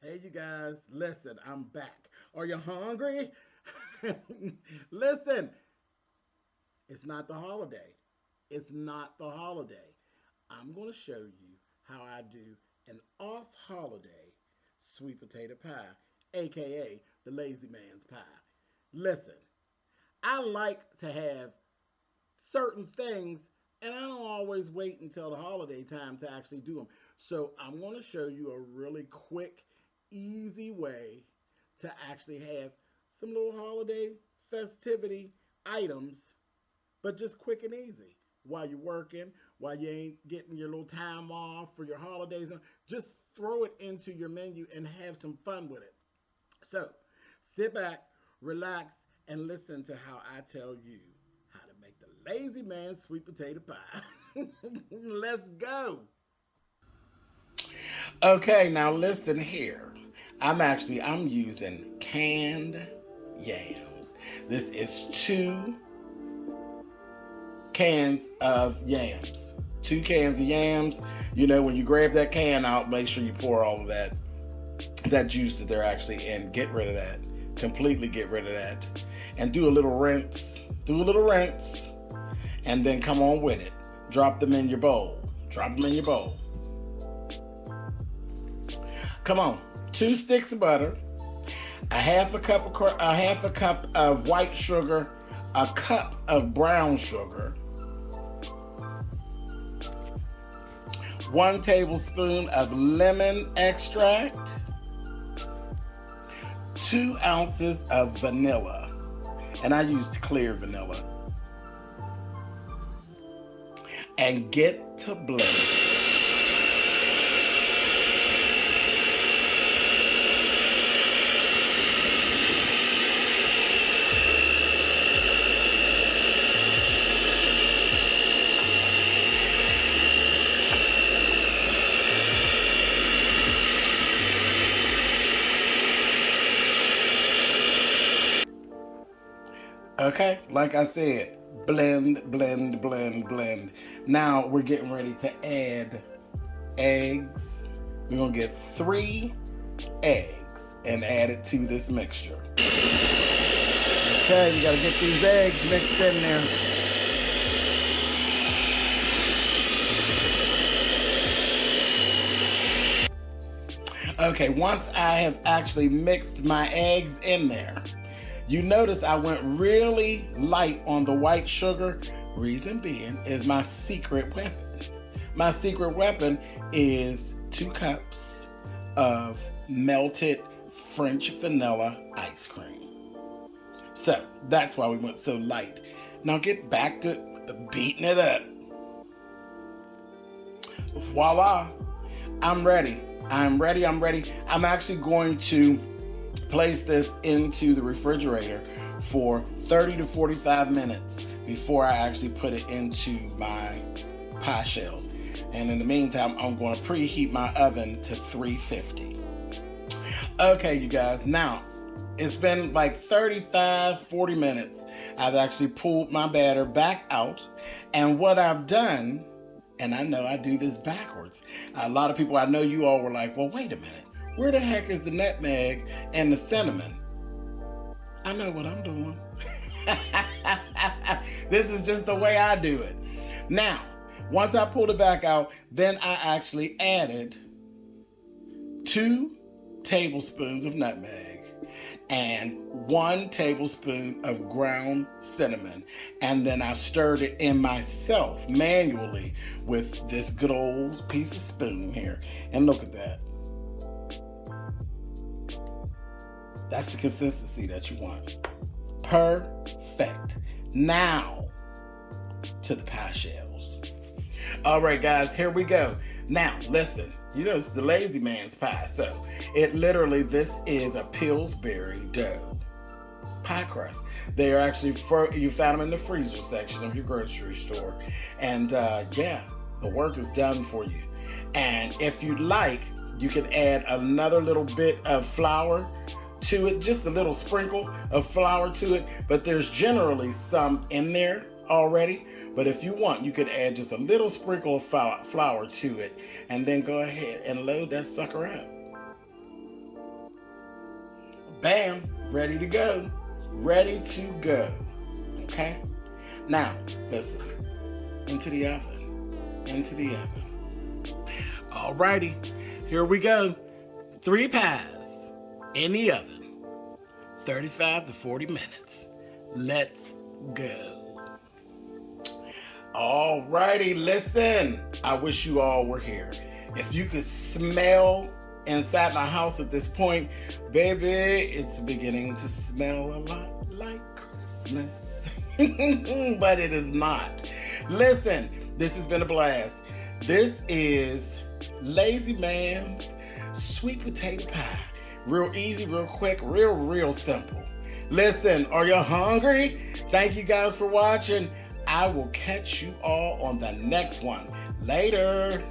Hey, you guys, listen, I'm back. Are you hungry? Listen, it's not the holiday. It's not the holiday. I'm going to show you how I do an off holiday sweet potato pie, aka the lazy man's pie. Listen, I like to have certain things, and I don't always wait until the holiday time to actually do them. So I'm going to show you a really quick, easy way to actually have some little holiday festivity items, but just quick and easy while you're working, while you ain't getting your little time off for your holidays. Just throw it into your menu and have some fun with it. So sit back, relax, and listen to how I tell you how to make the lazy man sweet potato pie. Let's go. Okay, now listen here. I'm using canned yams. This is 2 cans of yams. 2 cans of yams. You know, when you grab that can out, make sure you pour all of that juice that they're actually in. Get rid of that. Completely get rid of that. And do a little rinse. Do a little rinse. And then come on with it. Drop them in your bowl. Drop them in your bowl. Come on. 2 sticks of butter. A half a cup of white sugar. A cup of brown sugar. 1 tablespoon of lemon extract. 2 ounces of vanilla, and I used clear vanilla, and get to blend. Okay, like I said, blend, blend, blend, blend. Now we're getting ready to add eggs. We're gonna get 3 eggs and add it to this mixture. Okay, you gotta get these eggs mixed in there. Okay, once I have actually mixed my eggs in there, you notice I went really light on the white sugar. Reason being is my secret weapon. My secret weapon is 2 cups of melted French vanilla ice cream. So that's why we went so light. Now get back to beating it up. Voila, I'm ready. I'm ready. I'm actually going to place this into the refrigerator for 30 to 45 minutes before I actually put it into my pie shells. And in the meantime, I'm going to preheat my oven to 350. Okay, you guys, now it's been like 35, 40 minutes. I've actually pulled my batter back out. And what I've done, and I know I do this backwards. A lot of people, I know you all were like, well, wait a minute. Where the heck is the nutmeg and the cinnamon? I know what I'm doing. This is just the way I do it. Now, once I pulled it back out, then I actually added 2 tablespoons of nutmeg and 1 tablespoon of ground cinnamon. And then I stirred it in myself manually with this good old piece of spoon here. And look at that. That's the consistency that you want. Perfect. Now to the pie shells. All right, guys, here we go. Now, listen. You know, it's the lazy man's pie. So this is a Pillsbury dough pie crust. They are actually, you found them in the freezer section of your grocery store. And yeah, the work is done for you. And if you'd like, you can add another little bit of flour to it, just a little sprinkle of flour to it, but there's generally some in there already. But if you want, you could add just a little sprinkle of flour to it, and then go ahead and load that sucker up. Bam, ready to go. Ready to go. Okay? Now, listen. Into the oven. Into the oven. Alrighty, here we go. 3 pies in the oven. 35 to 40 minutes. Let's go. Alrighty, listen. I wish you all were here. If you could smell inside my house at this point, baby, it's beginning to smell a lot like Christmas. But it is not. Listen, this has been a blast. This is Lazy Man's sweet potato pie. Real easy, real quick, real simple. Listen, are you hungry? Thank you guys for watching. I will catch you all on the next one. Later.